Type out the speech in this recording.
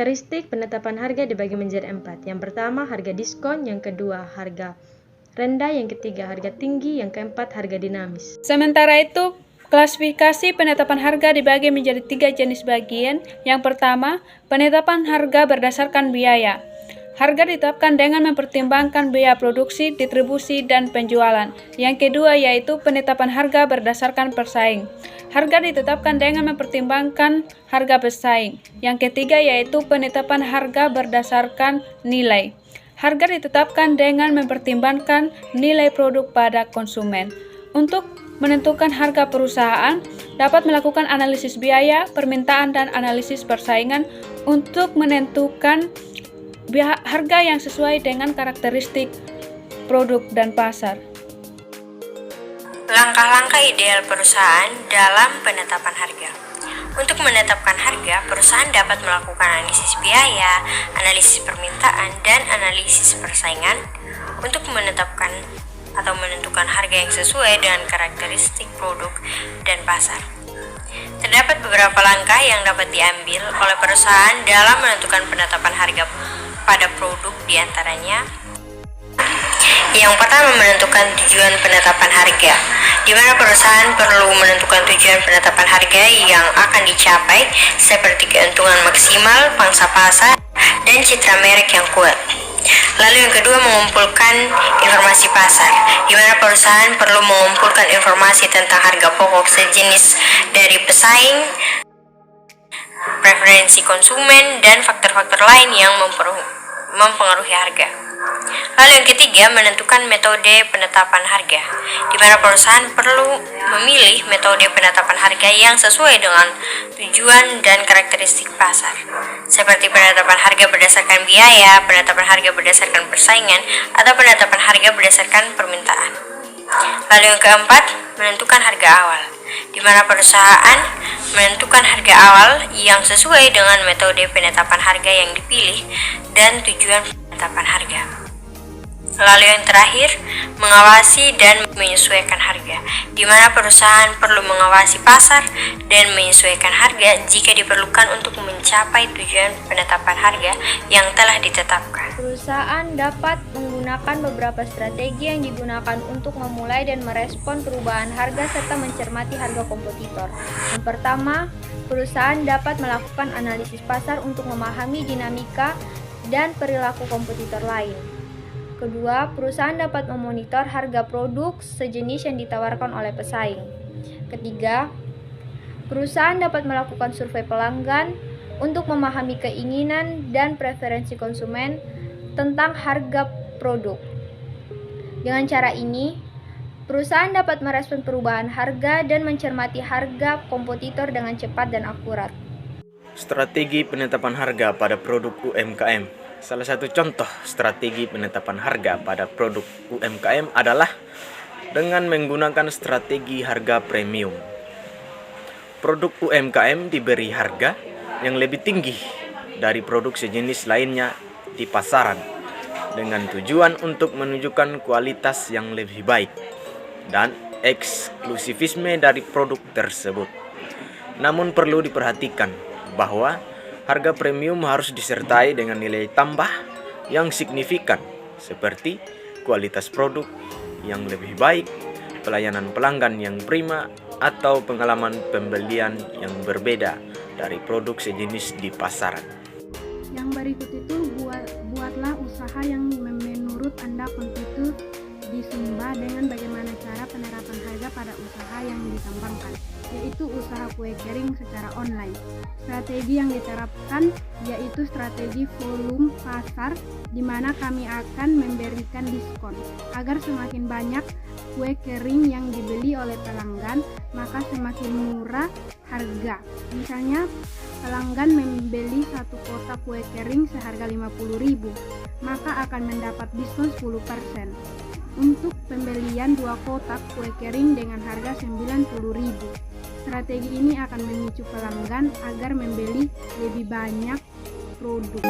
Karakteristik penetapan harga dibagi menjadi 4. Yang pertama, harga diskon. Yang kedua, harga rendah. Yang ketiga, harga tinggi. Yang keempat, harga dinamis. Sementara itu, klasifikasi penetapan harga dibagi menjadi 3 jenis bagian. Yang pertama, penetapan harga berdasarkan biaya. Harga ditetapkan dengan mempertimbangkan biaya produksi, distribusi, dan penjualan. Yang kedua yaitu penetapan harga berdasarkan persaing. Harga ditetapkan dengan mempertimbangkan harga pesaing. Yang ketiga yaitu penetapan harga berdasarkan nilai. Harga ditetapkan dengan mempertimbangkan nilai produk pada konsumen. Untuk menentukan harga perusahaan, dapat melakukan analisis biaya, permintaan, dan analisis persaingan untuk menentukan harga yang sesuai dengan karakteristik produk dan pasar. Langkah-langkah ideal perusahaan dalam penetapan harga. Untuk menetapkan harga, perusahaan dapat melakukan analisis biaya, analisis permintaan, dan analisis persaingan untuk menetapkan atau menentukan harga yang sesuai dengan karakteristik produk dan pasar. Terdapat beberapa langkah yang dapat diambil oleh perusahaan dalam menentukan penetapan harga pada produk, diantaranya yang pertama, menentukan tujuan penetapan harga, di mana perusahaan perlu menentukan tujuan penetapan harga yang akan dicapai seperti keuntungan maksimal, pangsa pasar, dan citra merek yang kuat. Lalu yang kedua, mengumpulkan informasi pasar, di mana perusahaan perlu mengumpulkan informasi tentang harga pokok sejenis dari pesaing, preferensi konsumen, dan faktor-faktor lain yang mempengaruhi harga. Lalu yang ketiga, menentukan metode penetapan harga, di mana perusahaan perlu memilih metode penetapan harga yang sesuai dengan tujuan dan karakteristik pasar, seperti penetapan harga berdasarkan biaya, penetapan harga berdasarkan persaingan, atau penetapan harga berdasarkan permintaan. Lalu yang keempat, menentukan harga awal, di mana perusahaan menentukan harga awal yang sesuai dengan metode penetapan harga yang dipilih dan tujuan penetapan harga. Lalu yang terakhir, mengawasi dan menyesuaikan harga, di mana perusahaan perlu mengawasi pasar dan menyesuaikan harga jika diperlukan untuk mencapai tujuan penetapan harga yang telah ditetapkan. Perusahaan dapat menggunakan beberapa strategi yang digunakan untuk memulai dan merespon perubahan harga serta mencermati harga kompetitor. Yang pertama, perusahaan dapat melakukan analisis pasar untuk memahami dinamika dan perilaku kompetitor lain. Kedua, perusahaan dapat memonitor harga produk sejenis yang ditawarkan oleh pesaing. Ketiga, perusahaan dapat melakukan survei pelanggan untuk memahami keinginan dan preferensi konsumen tentang harga produk. Dengan cara ini, perusahaan dapat merespon perubahan harga dan mencermati harga kompetitor dengan cepat dan akurat. Strategi penetapan harga pada produk UMKM. Salah satu contoh strategi penetapan harga pada produk UMKM adalah dengan menggunakan strategi harga premium. Produk UMKM diberi harga yang lebih tinggi dari produk sejenis lainnya di pasaran dengan tujuan untuk menunjukkan kualitas yang lebih baik dan eksklusivisme dari produk tersebut. Namun perlu diperhatikan bahwa harga premium harus disertai dengan nilai tambah yang signifikan seperti kualitas produk yang lebih baik, pelayanan pelanggan yang prima, atau pengalaman pembelian yang berbeda dari produk sejenis di pasaran. Yang berikut itu buatlah usaha yang menurut Anda kompetitif disembah dengan bagaimana cara penerapan harga pada usaha yang dikembangkan, yaitu usaha kue kering secara online. Strategi yang diterapkan yaitu strategi volume pasar, di mana kami akan memberikan diskon agar semakin banyak kue kering yang dibeli oleh pelanggan, maka semakin murah harga. Misalnya pelanggan membeli satu kotak kue kering seharga 50.000, maka akan mendapat diskon 10%. Untuk pembelian 2 kotak kue kering dengan harga 90.000. Strategi ini akan memicu pelanggan agar membeli lebih banyak produk.